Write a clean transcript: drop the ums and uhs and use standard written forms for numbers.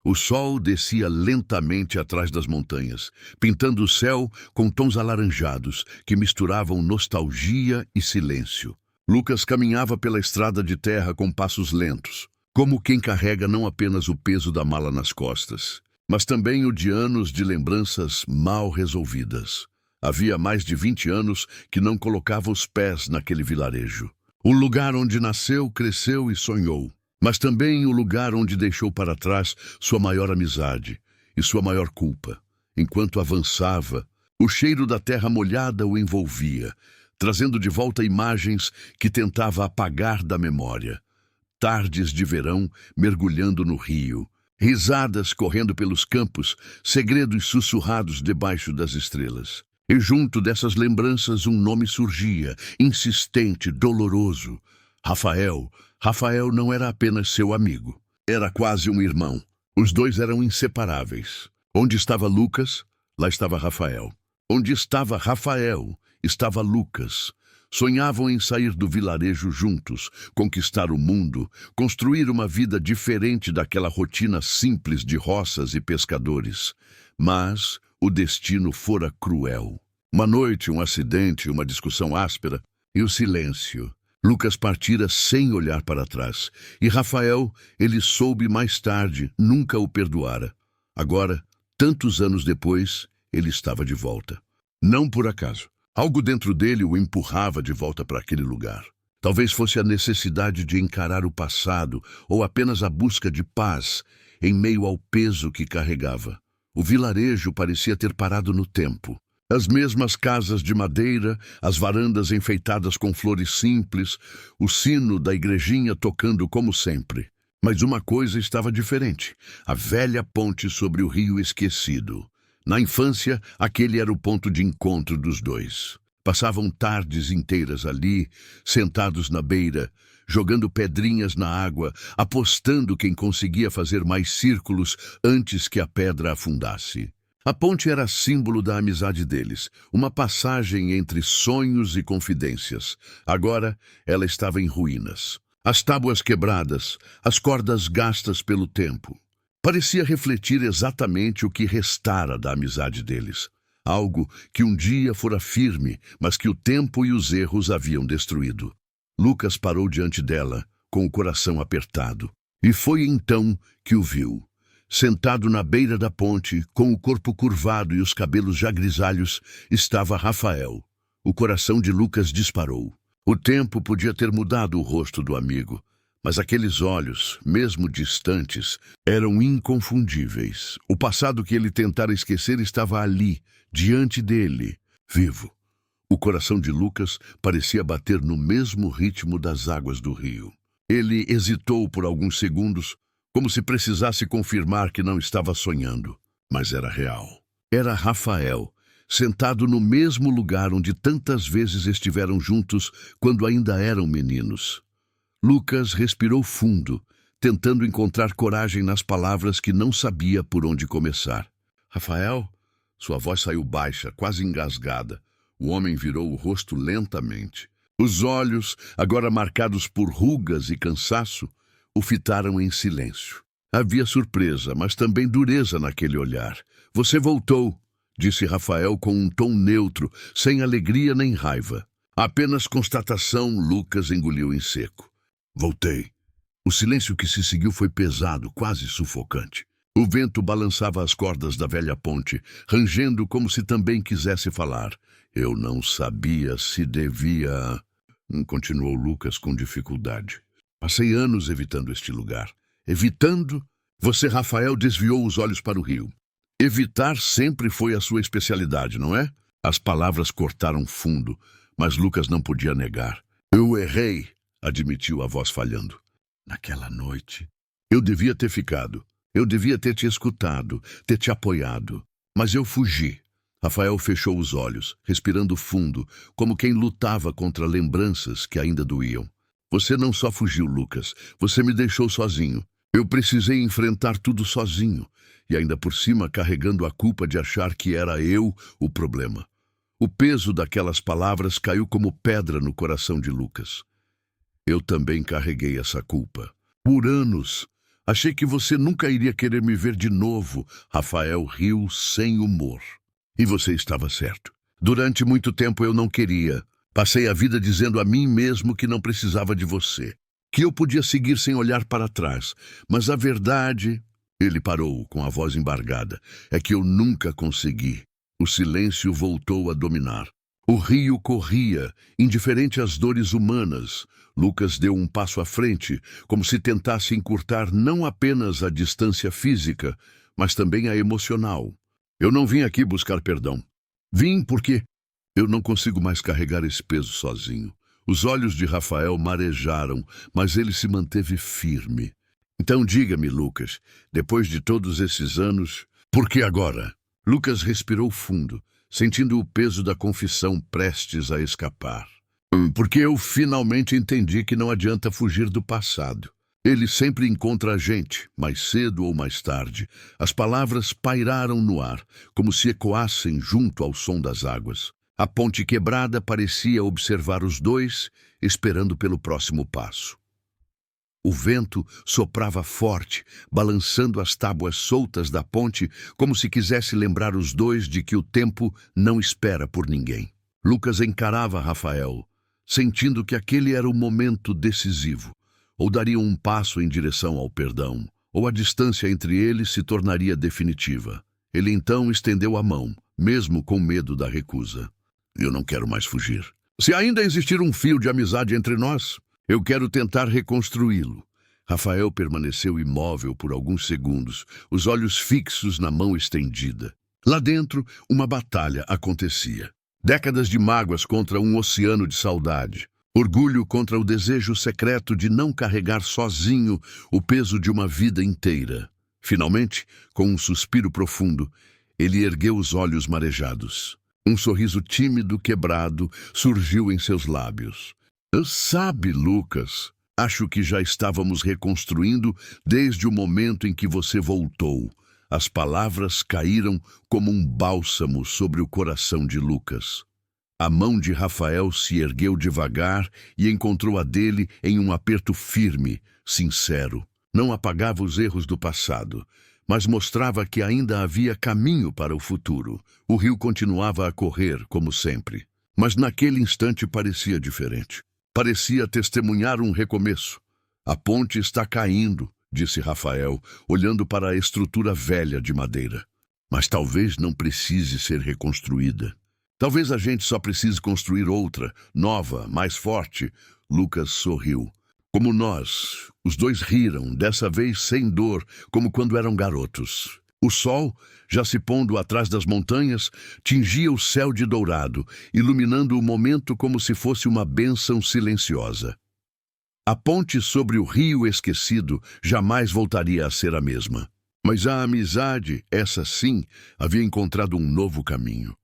O sol descia lentamente atrás das montanhas, pintando o céu com tons alaranjados que misturavam nostalgia e silêncio. Lucas caminhava pela estrada de terra com passos lentos, como quem carrega não apenas o peso da mala nas costas, mas também o de anos de lembranças mal resolvidas. Havia mais de 20 anos que não colocava os pés naquele vilarejo. O lugar onde nasceu, cresceu e sonhou, mas também o lugar onde deixou para trás sua maior amizade e sua maior culpa. Enquanto avançava, o cheiro da terra molhada o envolvia, trazendo de volta imagens que tentava apagar da memória. Tardes de verão mergulhando no rio, risadas correndo pelos campos, segredos sussurrados debaixo das estrelas. E junto dessas lembranças um nome surgia, insistente, doloroso. Rafael. Rafael não era apenas seu amigo. Era quase um irmão. Os dois eram inseparáveis. Onde estava Lucas, lá estava Rafael. Onde estava Rafael, estava Lucas. Sonhavam em sair do vilarejo juntos, conquistar o mundo, construir uma vida diferente daquela rotina simples de roças e pescadores. Mas o destino fora cruel. Uma noite, um acidente, uma discussão áspera e o silêncio. Lucas partira sem olhar para trás. E Rafael, ele soube mais tarde, nunca o perdoara. Agora, tantos anos depois, ele estava de volta. Não por acaso. Algo dentro dele o empurrava de volta para aquele lugar. Talvez fosse a necessidade de encarar o passado ou apenas a busca de paz em meio ao peso que carregava. O vilarejo parecia ter parado no tempo. As mesmas casas de madeira, as varandas enfeitadas com flores simples, o sino da igrejinha tocando como sempre. Mas uma coisa estava diferente: a velha ponte sobre o rio esquecido. Na infância, aquele era o ponto de encontro dos dois. Passavam tardes inteiras ali, sentados na beira, jogando pedrinhas na água, apostando quem conseguia fazer mais círculos antes que a pedra afundasse. A ponte era símbolo da amizade deles, uma passagem entre sonhos e confidências. Agora, ela estava em ruínas. As tábuas quebradas, as cordas gastas pelo tempo. Parecia refletir exatamente o que restara da amizade deles. Algo que um dia fora firme, mas que o tempo e os erros haviam destruído. Lucas parou diante dela, com o coração apertado. E foi então que o viu. Sentado na beira da ponte, com o corpo curvado e os cabelos já grisalhos, estava Rafael. O coração de Lucas disparou. O tempo podia ter mudado o rosto do amigo, mas aqueles olhos, mesmo distantes, eram inconfundíveis. O passado que ele tentara esquecer estava ali, diante dele, vivo. O coração de Lucas parecia bater no mesmo ritmo das águas do rio. Ele hesitou por alguns segundos, como se precisasse confirmar que não estava sonhando, mas era real. Era Rafael, sentado no mesmo lugar onde tantas vezes estiveram juntos quando ainda eram meninos. Lucas respirou fundo, tentando encontrar coragem nas palavras que não sabia por onde começar. Rafael? Sua voz saiu baixa, quase engasgada. O homem virou o rosto lentamente. Os olhos, agora marcados por rugas e cansaço, o fitaram em silêncio. Havia surpresa, mas também dureza naquele olhar. Você voltou, disse Rafael com um tom neutro, sem alegria nem raiva. Apenas constatação. Lucas engoliu em seco. Voltei. O silêncio que se seguiu foi pesado, quase sufocante. O vento balançava as cordas da velha ponte, rangendo como se também quisesse falar. Eu não sabia se devia... Continuou Lucas com dificuldade. Passei anos evitando este lugar. Evitando? Você, Rafael, desviou os olhos para o rio. Evitar sempre foi a sua especialidade, não é? As palavras cortaram fundo, mas Lucas não podia negar. Eu errei, admitiu a voz falhando. Naquela noite, eu devia ter ficado. Eu devia ter te escutado, ter te apoiado. Mas eu fugi. Rafael fechou os olhos, respirando fundo, como quem lutava contra lembranças que ainda doíam. Você não só fugiu, Lucas. Você me deixou sozinho. Eu precisei enfrentar tudo sozinho. E ainda por cima carregando a culpa de achar que era eu o problema. O peso daquelas palavras caiu como pedra no coração de Lucas. Eu também carreguei essa culpa. Por anos. Achei que você nunca iria querer me ver de novo. Rafael riu sem humor. E você estava certo. Durante muito tempo eu não queria. Passei a vida dizendo a mim mesmo que não precisava de você, que eu podia seguir sem olhar para trás. Mas a verdade... Ele parou, com a voz embargada. É que eu nunca consegui. O silêncio voltou a dominar. O rio corria, indiferente às dores humanas. Lucas deu um passo à frente, como se tentasse encurtar não apenas a distância física, mas também a emocional. Eu não vim aqui buscar perdão. Vim porque eu não consigo mais carregar esse peso sozinho. Os olhos de Rafael marejaram, mas ele se manteve firme. Então diga-me, Lucas, depois de todos esses anos, por que agora? Lucas respirou fundo, sentindo o peso da confissão prestes a escapar. Porque eu finalmente entendi que não adianta fugir do passado. Ele sempre encontra a gente, mais cedo ou mais tarde. As palavras pairaram no ar, como se ecoassem junto ao som das águas. A ponte quebrada parecia observar os dois, esperando pelo próximo passo. O vento soprava forte, balançando as tábuas soltas da ponte, como se quisesse lembrar os dois de que o tempo não espera por ninguém. Lucas encarava Rafael, sentindo que aquele era o momento decisivo. Ou daria um passo em direção ao perdão, ou a distância entre eles se tornaria definitiva. Ele então estendeu a mão, mesmo com medo da recusa. Eu não quero mais fugir. Se ainda existir um fio de amizade entre nós, eu quero tentar reconstruí-lo. Rafael permaneceu imóvel por alguns segundos, os olhos fixos na mão estendida. Lá dentro, uma batalha acontecia. Décadas de mágoas contra um oceano de saudade. Orgulho contra o desejo secreto de não carregar sozinho o peso de uma vida inteira. Finalmente, com um suspiro profundo, ele ergueu os olhos marejados. Um sorriso tímido, quebrado, surgiu em seus lábios. Sabe, Lucas, acho que já estávamos reconstruindo desde o momento em que você voltou. As palavras caíram como um bálsamo sobre o coração de Lucas. A mão de Rafael se ergueu devagar e encontrou a dele em um aperto firme, sincero. Não apagava os erros do passado, mas mostrava que ainda havia caminho para o futuro. O rio continuava a correr, como sempre. Mas naquele instante parecia diferente. Parecia testemunhar um recomeço. A ponte está caindo, disse Rafael, olhando para a estrutura velha de madeira. Mas talvez não precise ser reconstruída. Talvez a gente só precise construir outra, nova, mais forte. Lucas sorriu. Como nós, os dois riram, dessa vez sem dor, como quando eram garotos. O sol, já se pondo atrás das montanhas, tingia o céu de dourado, iluminando o momento como se fosse uma bênção silenciosa. A ponte sobre o rio esquecido jamais voltaria a ser a mesma. Mas a amizade, essa sim, havia encontrado um novo caminho.